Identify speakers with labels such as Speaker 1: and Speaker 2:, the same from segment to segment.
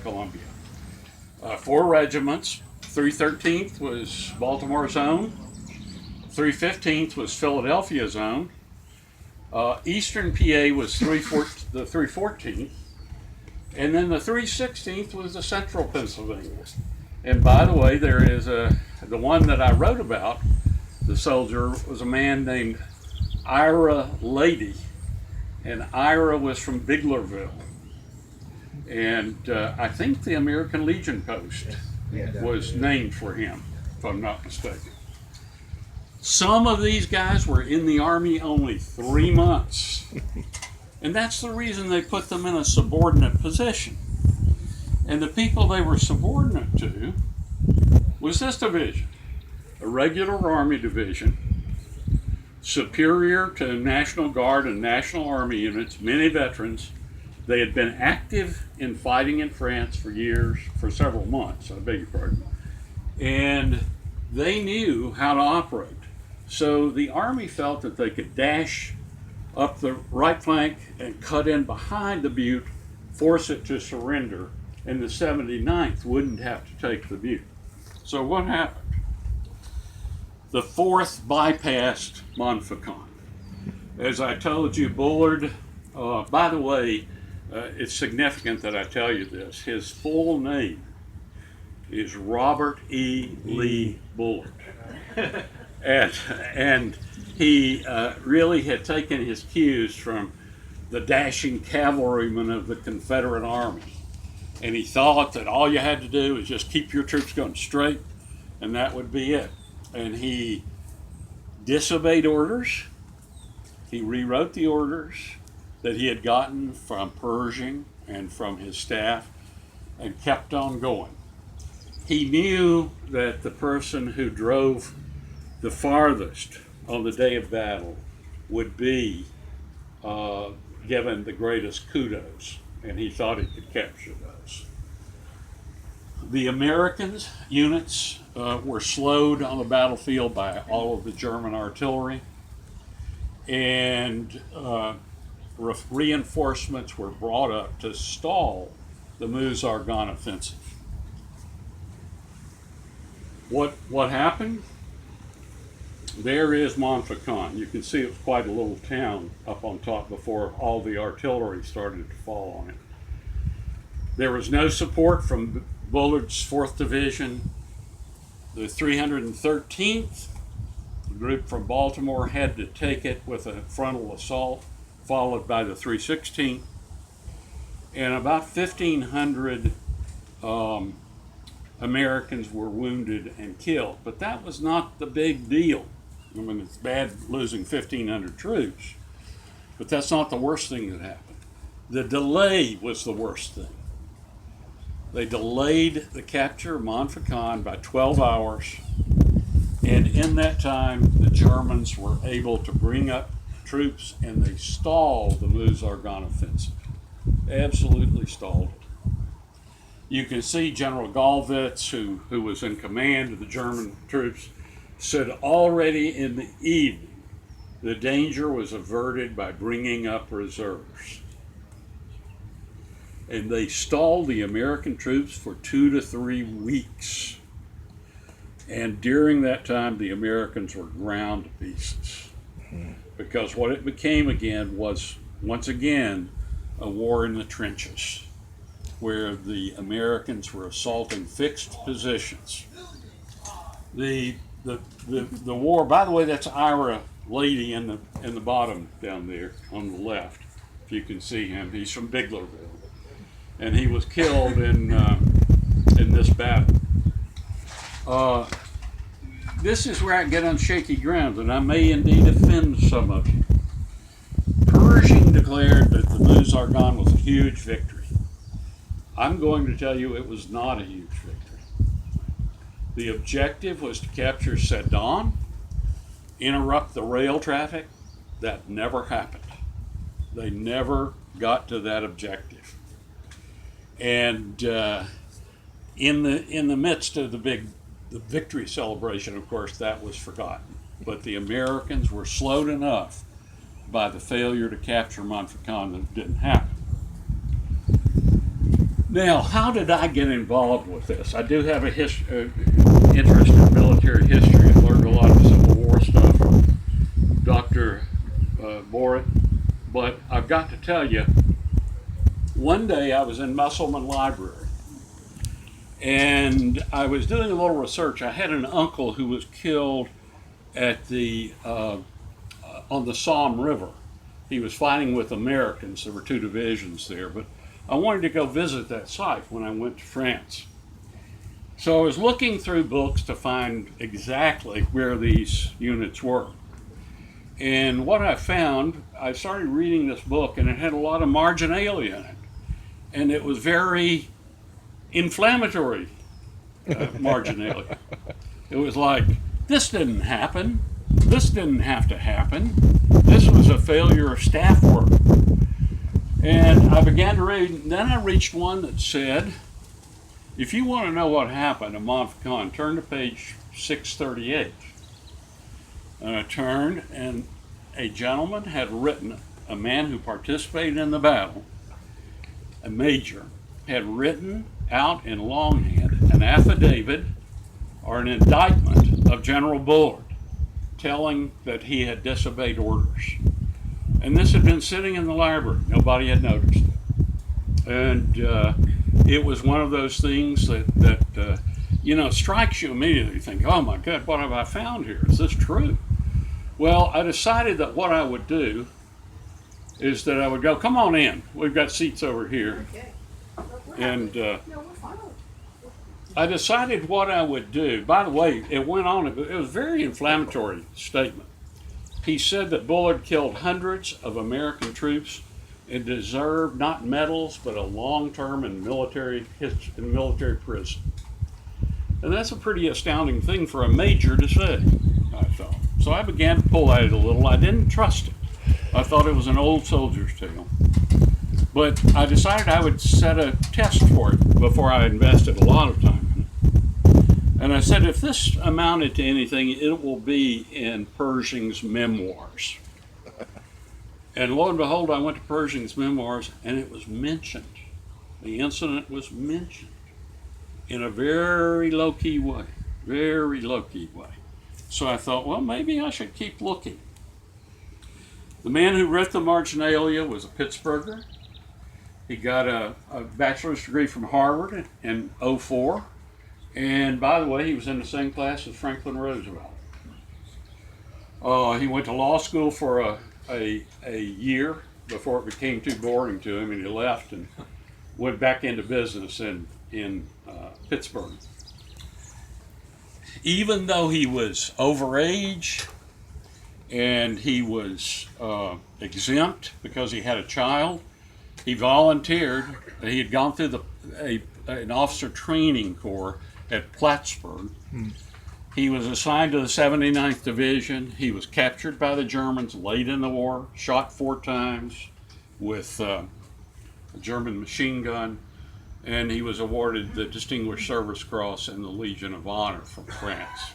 Speaker 1: Columbia. 4 regiments. 313th was Baltimore's own. 315th was Philadelphia's own. Eastern PA was the 314th. And then the 316th was the Central Pennsylvania. And by the way, there is the one that I wrote about, the soldier, was a man named Ira Lady. And Ira was from Biglerville. And I think the American Legion Post was named for him, if I'm not mistaken. Some of these guys were in the Army only 3 months. And that's the reason they put them in a subordinate position. And the people they were subordinate to was this division, a regular Army division, superior to National Guard and National Army units, many veterans. They had been active in fighting in France for years, for several months, I beg your pardon. And they knew how to operate. So the Army felt that they could dash up the right flank and cut in behind the butte, force it to surrender, and the 79th wouldn't have to take the butte. So what happened? The 4th bypassed Montfaucon. As I told you, Bullard, by the way, it's significant that I tell you this. His full name is Robert E. Lee Bullard. And he really had taken his cues from the dashing cavalrymen of the Confederate Army. And he thought that all you had to do is just keep your troops going straight, and that would be it. And he disobeyed orders. He rewrote the orders that he had gotten from Pershing and from his staff and kept on going. He knew that the person who drove the farthest on the day of battle would be given the greatest kudos, and he thought he could capture those. The Americans units were slowed on the battlefield by all of the German artillery, and reinforcements were brought up to stall the Meuse-Argonne offensive. What happened? There is Montfaucon. You can see it was quite a little town up on top before all the artillery started to fall on it. There was no support from Bullard's 4th Division. The 313th, the group from Baltimore, had to take it with a frontal assault, followed by the 316th. And about 1,500 Americans were wounded and killed. But that was not the big deal. I mean, it's bad losing 1,500 troops, but that's not the worst thing that happened. The delay was the worst thing. They delayed the capture of Montfaucon by 12 hours, and in that time, the Germans were able to bring up troops, and they stalled the Meuse-Argonne offensive. Absolutely stalled it. You can see General Gallwitz, who was in command of the German troops, said already in the evening the danger was averted by bringing up reserves. And they stalled the American troops for 2 to 3 weeks. And during that time, the Americans were ground to pieces. Because what it became again was, once again, a war in the trenches, where the Americans were assaulting fixed positions. The war, by the way, that's Ira Lady in the bottom down there on the left. If you can see him, he's from Biglerville, and he was killed in this battle. This is where I get on shaky ground, and I may indeed offend some of you. Pershing declared that the Meuse-Argonne was a huge victory. I'm going to tell you it was not a huge victory. The objective was to capture Sedan, interrupt the rail traffic. That never happened. They never got to that objective. And in the midst of the victory celebration, of course, that was forgotten. But the Americans were slowed enough by the failure to capture Montfaucon that it didn't happen. Now, how did I get involved with this? I do have a interest in military history. I learned a lot of Civil War stuff from Dr. Borat. But I've got to tell you, one day I was in Musselman Library, and I was doing a little research. I had an uncle who was killed at on the Somme River. He was fighting with Americans. There were two divisions there, but I wanted to go visit that site when I went to France. So I was looking through books to find exactly where these units were. And what I found, I started reading this book, and it had a lot of marginalia in it. And it was very inflammatory marginalia. It was like, this didn't happen. This didn't have to happen. This was a failure of staff work. And I began to read, and then I reached one that said, if you want to know what happened at Montfaucon, turn to page 638. And I turned, and a gentleman had written, a man who participated in the battle, a major, had written out in longhand an affidavit or an indictment of General Bullard, telling that he had disobeyed orders. And this had been sitting in the library. Nobody had noticed it. And it was one of those things that strikes you immediately. You think, oh my God, what have I found here? Is this true? Well, I decided that what I would do is that I would go, come on in. We've got seats over here.
Speaker 2: Okay.
Speaker 1: And I decided what I would do. By the way, it went on. It was a very inflammatory statement. He said that Bullard killed hundreds of American troops and deserved not medals, but a long term in military prison. And that's a pretty astounding thing for a major to say, I thought. So I began to pull at it a little. I didn't trust it. I thought it was an old soldier's tale. But I decided I would set a test for it before I invested a lot of time in it. And I said, if this amounted to anything, it will be in Pershing's memoirs. And lo and behold, I went to Pershing's memoirs, and it was mentioned. The incident was mentioned in a very low-key way, very low-key way. So I thought, well, maybe I should keep looking. The man who wrote the marginalia was a Pittsburgher. He got a bachelor's degree from Harvard in '04. And by the way, he was in the same class as Franklin Roosevelt. He went to law school for a year before it became too boring to him, and he left and went back into business in Pittsburgh. Even though he was over age and he was exempt because he had a child, he volunteered. He had gone through an officer training corps at Plattsburgh. He was assigned to the 79th Division. He was captured by the Germans late in the war, shot 4 times with a German machine gun, and he was awarded the Distinguished Service Cross and the Legion of Honor from France.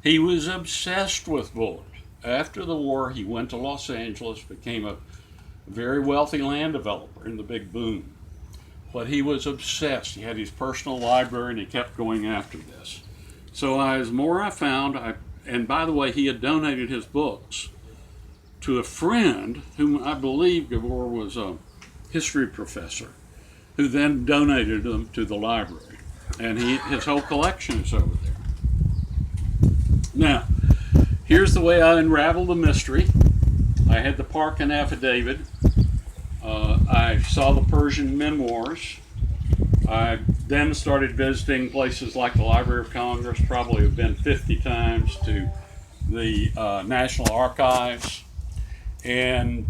Speaker 1: He was obsessed with Bullard. After the war, he went to Los Angeles, became a very wealthy land developer in the big boom. But he was obsessed. He had his personal library, and he kept going after this. So as more I found, and by the way, he had donated his books to a friend whom I believe Gabor was a history professor, who then donated them to the library. And his whole collection is over there. Now, here's the way I unraveled the mystery. I had the Parkin affidavit. I saw the Persian memoirs. I then started visiting places like the Library of Congress, probably have been 50 times, to the National Archives, and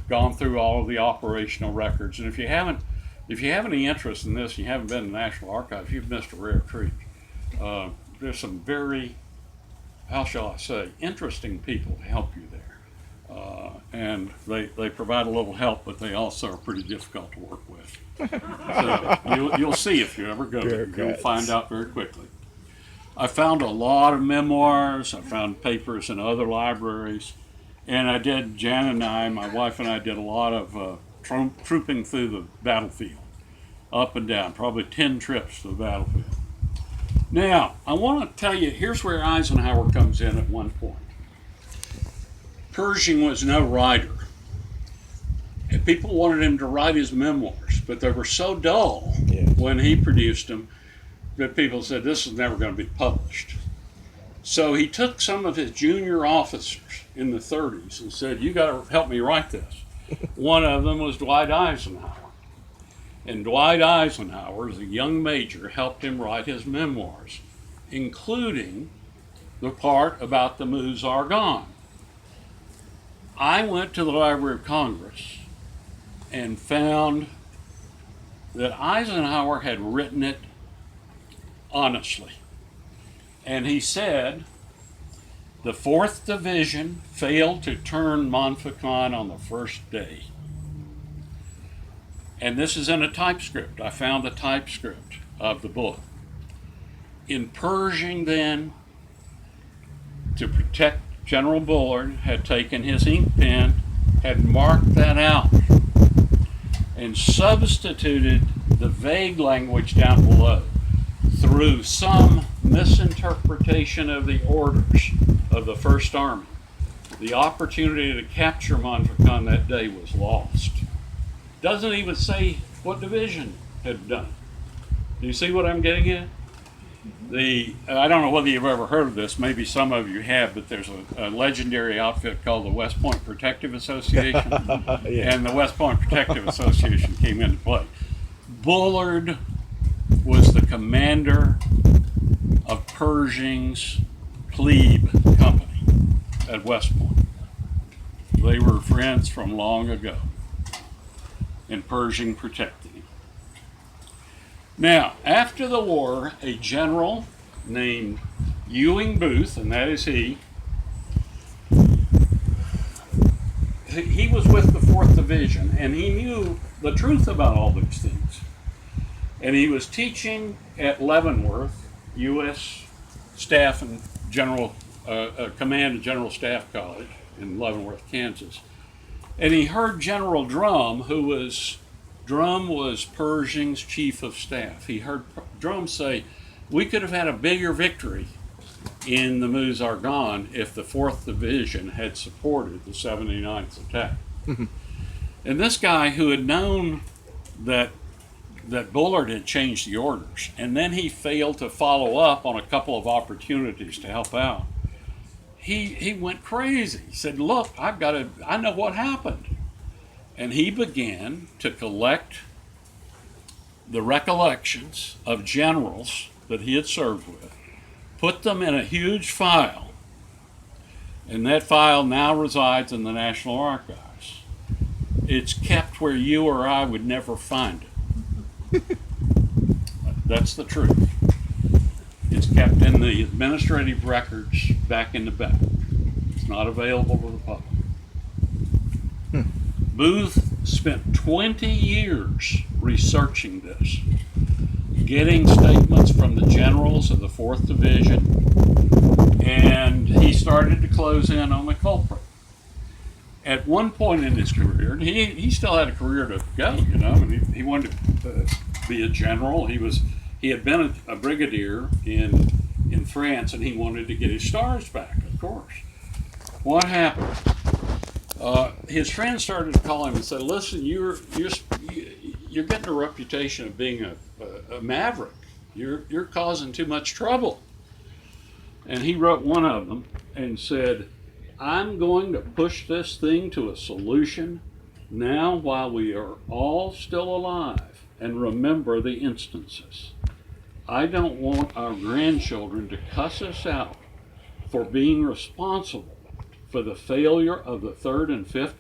Speaker 1: gone through all of the operational records. And if you have any interest in this, and you haven't been to the National Archives, you've missed a rare treat. There's some very, how shall I say, interesting people to help you there. And they provide a little help, but they also are pretty difficult to work with. So you'll see if you ever go there. You'll find out very quickly. I found a lot of memoirs. I found papers in other libraries. And Jan and I, my wife and I, did a lot of trooping through the battlefield. up and down, probably 10 trips to the battlefield. Now, I want to tell you, here's where Eisenhower comes in at one point. Pershing was no writer. And people wanted him to write his memoirs, but they were so dull when he produced them that people said this is never going to be published. So he took some of his junior officers in the 30s and said, you got to help me write this. One of them was Dwight Eisenhower. And Dwight Eisenhower, as a young major, helped him write his memoirs, including the part about the Meuse-Argonne. I went to the Library of Congress and found that Eisenhower had written it honestly. And he said, the 4th Division failed to turn Montfaucon on the first day. And this is in a typescript. I found the typescript of the book. In Pershing then, to protect General Bullard, had taken his ink pen, had marked that out, and substituted the vague language down below through some misinterpretation of the orders of the First Army. The opportunity to capture Montfaucon that day was lost. Doesn't even say what division had done. Do you see what I'm getting at? I don't know whether you've ever heard of this, maybe some of you have, but there's a legendary outfit called the West Point Protective Association. And the West Point Protective Association came into play. Bullard was the commander of Pershing's plebe company at West Point. They were friends from long ago, and Pershing protected him. Now, after the war, a general named Ewing Booth, and that is he was with the 4th Division, and he knew the truth about all these things. And he was teaching at Leavenworth, U.S. Staff and General Command and General Staff College in Leavenworth, Kansas. And he heard General Drum, Drum was Pershing's chief of staff. He heard Drum say, we could have had a bigger victory in the Meuse-Argonne if the 4th Division had supported the 79th attack. And this guy who had known that Bullard had changed the orders, and then he failed to follow up on a couple of opportunities to help out, he went crazy. He said, look, I know what happened. And he began to collect the recollections of generals that he had served with, put them in a huge file, and that file now resides in the National Archives. It's kept where you or I would never find it. That's the truth. It's kept in the administrative records back in the back. It's not available to the public. Booth spent 20 years researching this, getting statements from the generals of the 4th Division, and he started to close in on the culprit. At one point in his career, and he still had a career to go, you know, and he wanted to be a general. He had been a brigadier in France, and he wanted to get his stars back, of course. What happened? His friends started to call him and say, listen, you're getting a reputation of being a maverick. You're causing too much trouble. And he wrote one of them and said, I'm going to push this thing to a solution now while we are all still alive and remember the instances. I don't want our grandchildren to cuss us out for being responsible for the failure of the 3rd and 5th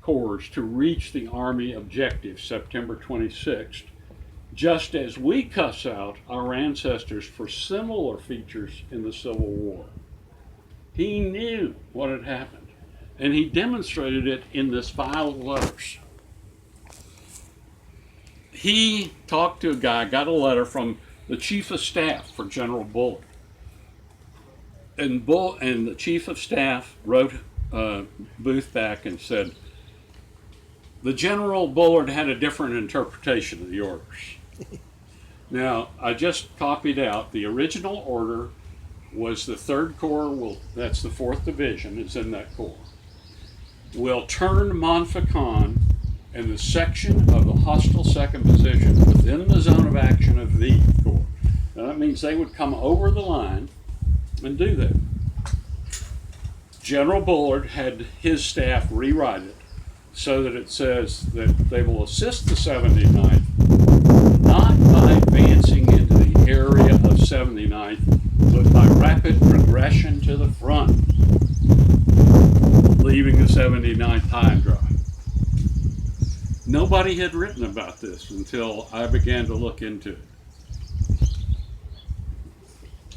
Speaker 1: Corps to reach the Army objective September 26th, just as we cuss out our ancestors for similar features in the Civil War. He knew what had happened, and he demonstrated it in this file of letters. He talked to a guy, got a letter from the chief of staff for General Bullard. And the chief of staff wrote Booth back and said, The General Bullard had a different interpretation of the orders. Now, I just copied out the original order was the 3rd Corps, that's the 4th Division, is in that corps, will turn Montfaucon and the section of the hostile 2nd position within the zone of action of the Corps. Now, that means they would come over the line and do that. General Bullard had his staff rewrite it so that it says that they will assist the 79th not by advancing into the area of 79th, but by rapid progression to the front, leaving the 79th high and dry. Nobody had written about this until I began to look into it.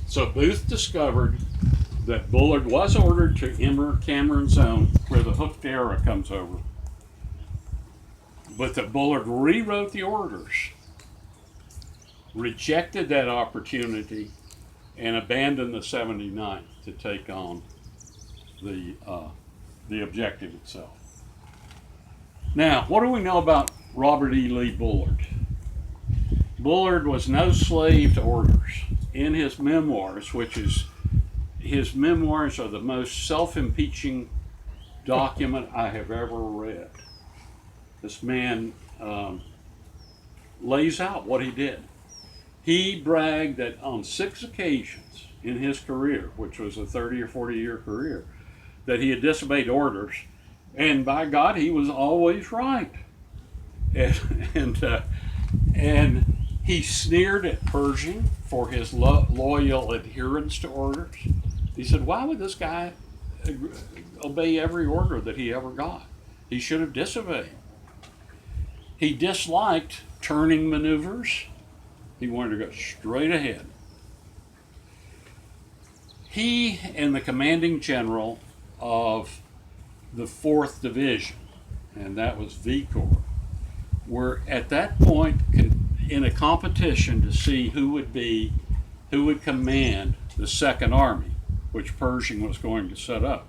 Speaker 1: So Booth discovered that Bullard was ordered to enter Cameron Zone, where the hooked arrow comes over, but that Bullard rewrote the orders, rejected that opportunity, and abandoned the 79th to take on the objective itself. Now, what do we know about Robert E. Lee Bullard? Bullard was no slave to orders. In his memoirs, his memoirs are the most self-impeaching document I have ever read. This man lays out what he did. He bragged that on 6 occasions in his career, which was a 30 or 40 year career, that he had disobeyed orders, and by God, he was always right. And he sneered at Pershing for his loyal adherence to orders. He said, why would this guy obey every order that he ever got? He should have disobeyed. He disliked turning maneuvers. He wanted to go straight ahead. He and the commanding general of the 4th Division, and that was V Corps, were at that point in a competition to see who would command the 2nd Army, which Pershing was going to set up.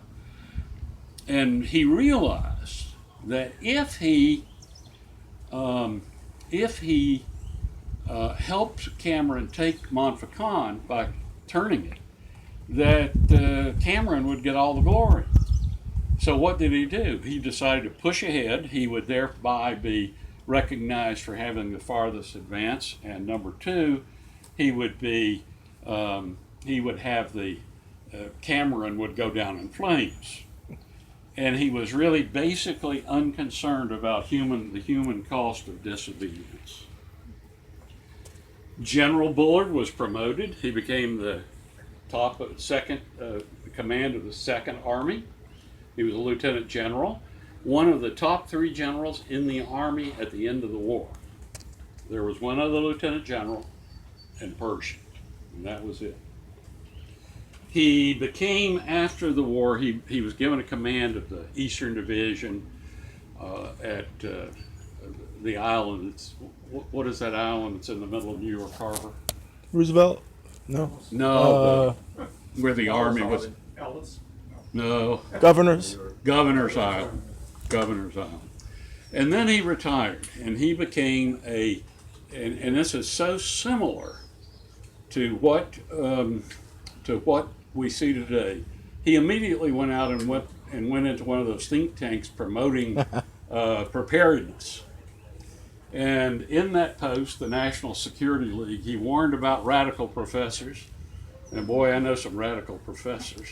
Speaker 1: And he realized that if he helped Cameron take Montfaucon by turning it, that Cameron would get all the glory. So what did he do? He decided to push ahead. He would thereby be recognized for having the farthest advance, and number 2, he would have the Cameron would go down in flames. And he was really basically unconcerned about the human cost of disobedience. General Bullard was promoted. He became the top of command of the 2nd Army. He was a lieutenant general, one of the top 3 generals in the Army at the end of the war. There was one other lieutenant general and Pershing, and that was it. He became, after the war, he was given a command of the Eastern Division at the island. What is that island that's in the middle of New York Harbor?
Speaker 2: Roosevelt? No.
Speaker 1: No, where the Army was.
Speaker 3: Ellis?
Speaker 1: No.
Speaker 2: Governors?
Speaker 1: Governor's Island. Governor's Island. And then he retired, and he became and this is so similar to what we see today. He immediately went out and went into one of those think tanks promoting preparedness. And in that post, the National Security League, he warned about radical professors. And boy, I know some radical professors.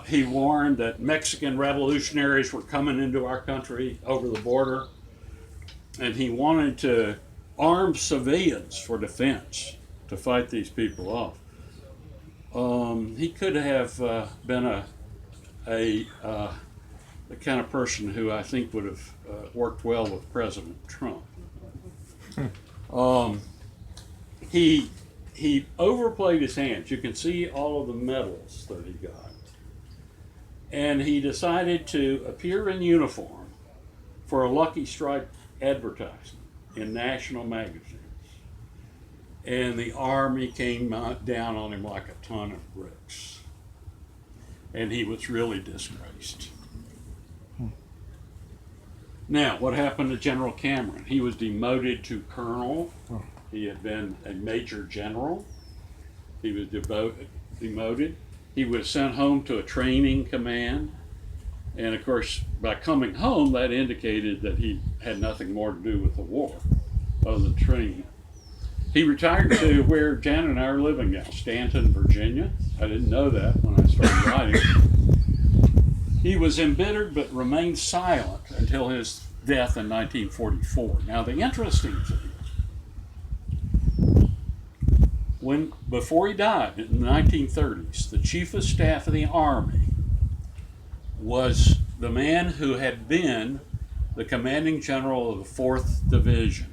Speaker 1: He warned that Mexican revolutionaries were coming into our country over the border. And he wanted to arm civilians for defense to fight these people off. He could have been the kind of person who I think would have worked well with President Trump. He overplayed his hands. You can see all of the medals that he got. And he decided to appear in uniform for a Lucky Strike advertisement in national magazines. And the Army came down on him like a ton of bricks. And he was really disgraced. Now, what happened to General Cameron? He was demoted to colonel. He had been a major general. He was demoted. He was sent home to a training command. And of course, by coming home, that indicated that he had nothing more to do with the war other than training. He retired to where Jan and I are living now, Stanton, Virginia. I didn't know that when I started writing. He was embittered but remained silent until his death in 1944. Now, the interesting thing is, before he died in the 1930s, the Chief of Staff of the Army was the man who had been the commanding general of the 4th Division,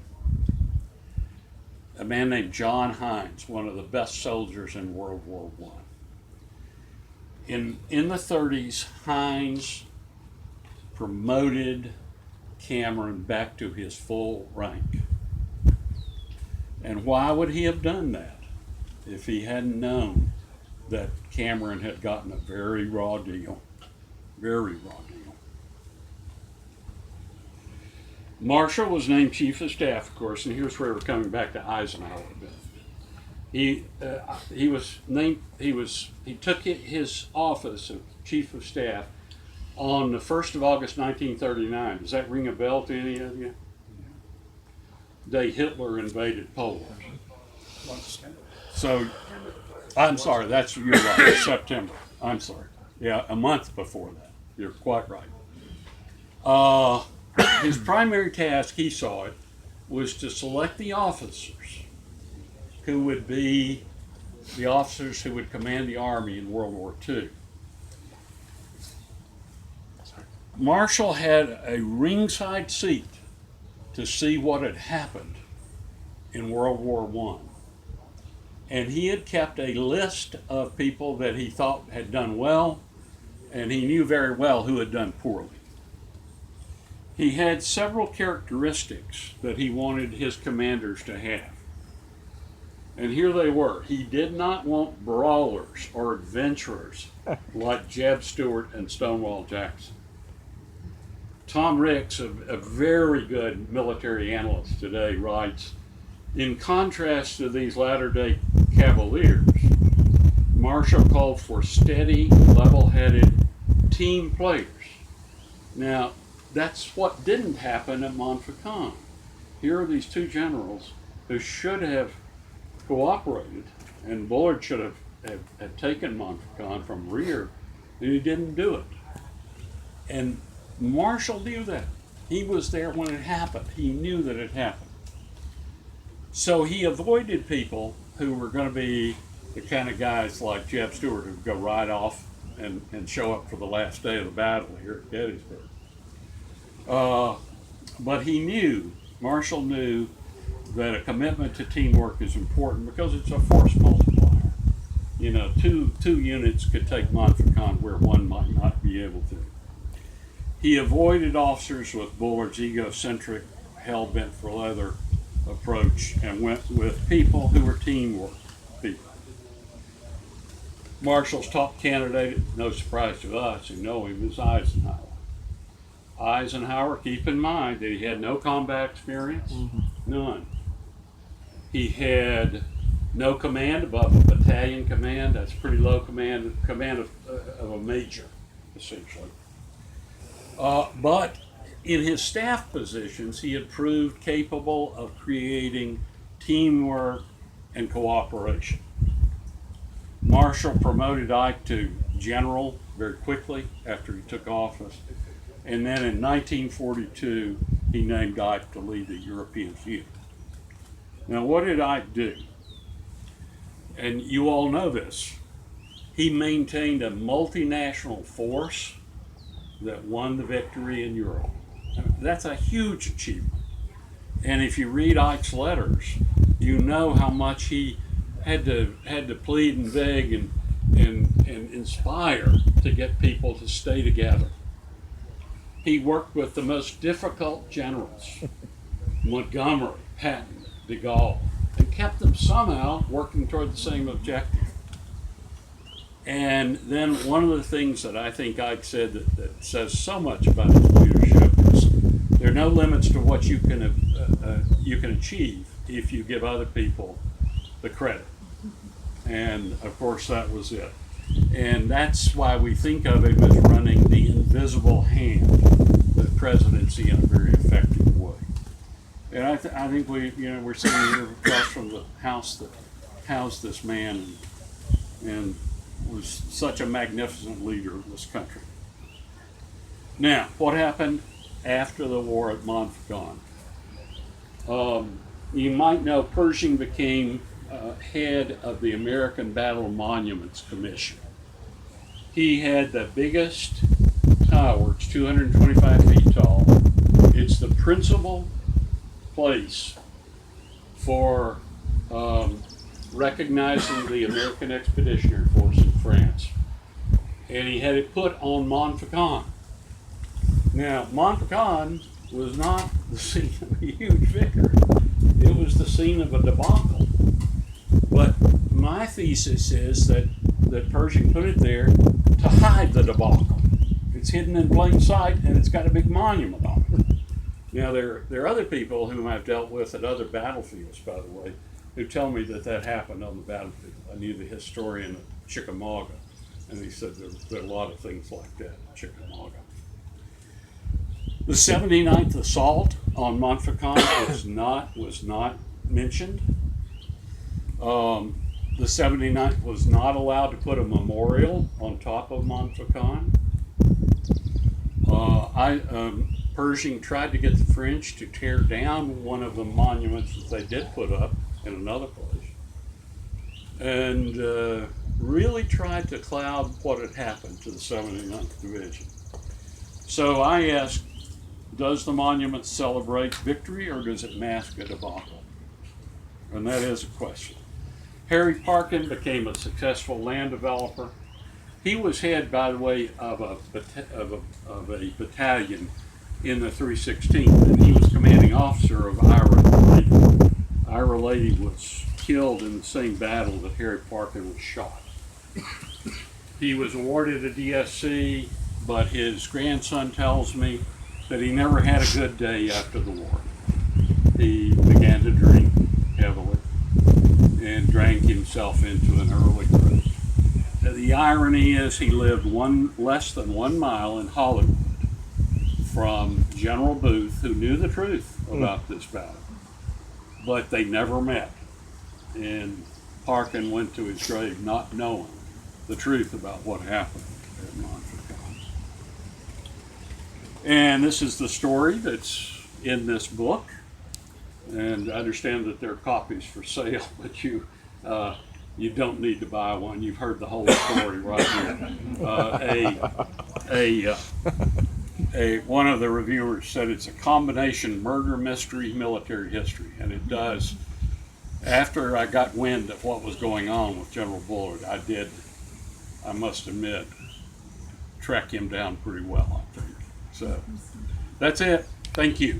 Speaker 1: a man named John Hines, one of the best soldiers in World War I. In the 30s, Hines promoted Cameron back to his full rank. And why would he have done that if he hadn't known that Cameron had gotten a very raw deal? Very raw deal. Marshall was named Chief of Staff, of course, and here's where we're coming back to Eisenhower a bit. He took his office of Chief of Staff on the 1st of August 1939. Does that ring a bell to any of you? The day Hitler invaded Poland. So, I'm sorry, you're right, September. I'm sorry. Yeah, a month before that. You're quite right. His primary task, he saw it, was to select the officers who would be the officers who would command the Army in World War II. Marshall had a ringside seat to see what had happened in World War I. And he had kept a list of people that he thought had done well, and he knew very well who had done poorly. He had several characteristics that he wanted his commanders to have. And here they were. He did not want brawlers or adventurers like Jeb Stuart and Stonewall Jackson. Tom Ricks, a very good military analyst today, writes, in contrast to these latter-day cavaliers, Marshall called for steady, level-headed team players. Now, that's what didn't happen at Montfaucon. Here are these two generals who should have cooperated, and Bullard should have taken Montfaucon from rear, and he didn't do it. And Marshall knew that. He was there when it happened. He knew that it happened. So he avoided people who were going to be the kind of guys like Jeb Stuart who go right off and show up for the last day of the battle here at Gettysburg. But Marshall knew that a commitment to teamwork is important because it's a force multiplier. You know, two units could take Montfaucon where one might not be able to. He avoided officers with Bullard's egocentric, hell-bent for leather approach and went with people who were teamwork people. Marshall's top candidate, no surprise to us who know him, is Eisenhower. Eisenhower, keep in mind that he had no combat experience, none. He had no command above a battalion command. That's pretty low command of a major, essentially. But in his staff positions, he had proved capable of creating teamwork and cooperation. Marshall promoted Ike to general very quickly after he took office. And then in 1942, he named Ike to lead the European field. Now, what did Ike do? And you all know this. He maintained a multinational force that won the victory in Europe. That's a huge achievement. And if you read Ike's letters, you know how much he had to plead and beg and inspire to get people to stay together. He worked with the most difficult generals, Montgomery, Patton, de Gaulle, and kept them somehow working toward the same objective. And then one of the things that I think Ike said that says so much about his leadership is there are no limits to what you can achieve if you give other people the credit. And of course, that was it. And that's why we think of him as running the invisible hand, the presidency, in a very effective way. And I think we're sitting here across from the house that housed this man and was such a magnificent leader of this country. Now, what happened after the war at Montfaucon? You might know Pershing became head of the American Battle Monuments Commission. He had the biggest tower, it's 225 feet tall. It's the principal place for recognizing the American Expeditionary Force in France. And he had it put on Montfaucon. Now, Montfaucon was not the scene of a huge victory. It was the scene of a debacle. But my thesis is that Pershing put it there to hide the debacle. It's hidden in plain sight, and it's got a big monument on it. Now, there are other people whom I've dealt with at other battlefields, by the way, who tell me that happened on the battlefield. I knew the historian of Chickamauga, and he said there are a lot of things like that at Chickamauga. The 79th assault on Montfaucon was not mentioned. The 79th was not allowed to put a memorial on top of Montfaucon. Pershing tried to get the French to tear down one of the monuments that they did put up in another place, and really tried to cloud what had happened to the 79th Division. So I asked, does the monument celebrate victory or does it mask a debacle? And that is a question. Harry Parkin became a successful land developer. He was head, by the way, of a battalion in the 316th, and he was commanding officer of Ira Lady. Ira Lady was killed in the same battle that Harry Parkin was shot. He was awarded a DSC, but his grandson tells me that he never had a good day after the war. He began to drink heavily and drank himself into an early grave. The irony is he lived less than 1 mile in Hollywood from General Booth, who knew the truth about this battle, but they never met. And Parkin went to his grave not knowing the truth about what happened at Montfaucon. And this is the story that's in this book. And I understand that there are copies for sale, but you don't need to buy one. You've heard the whole story right here. One of the reviewers said it's a combination murder, mystery, military history, and it does. After I got wind of what was going on with General Bullard, I must admit, track him down pretty well, I think. So that's it. Thank you.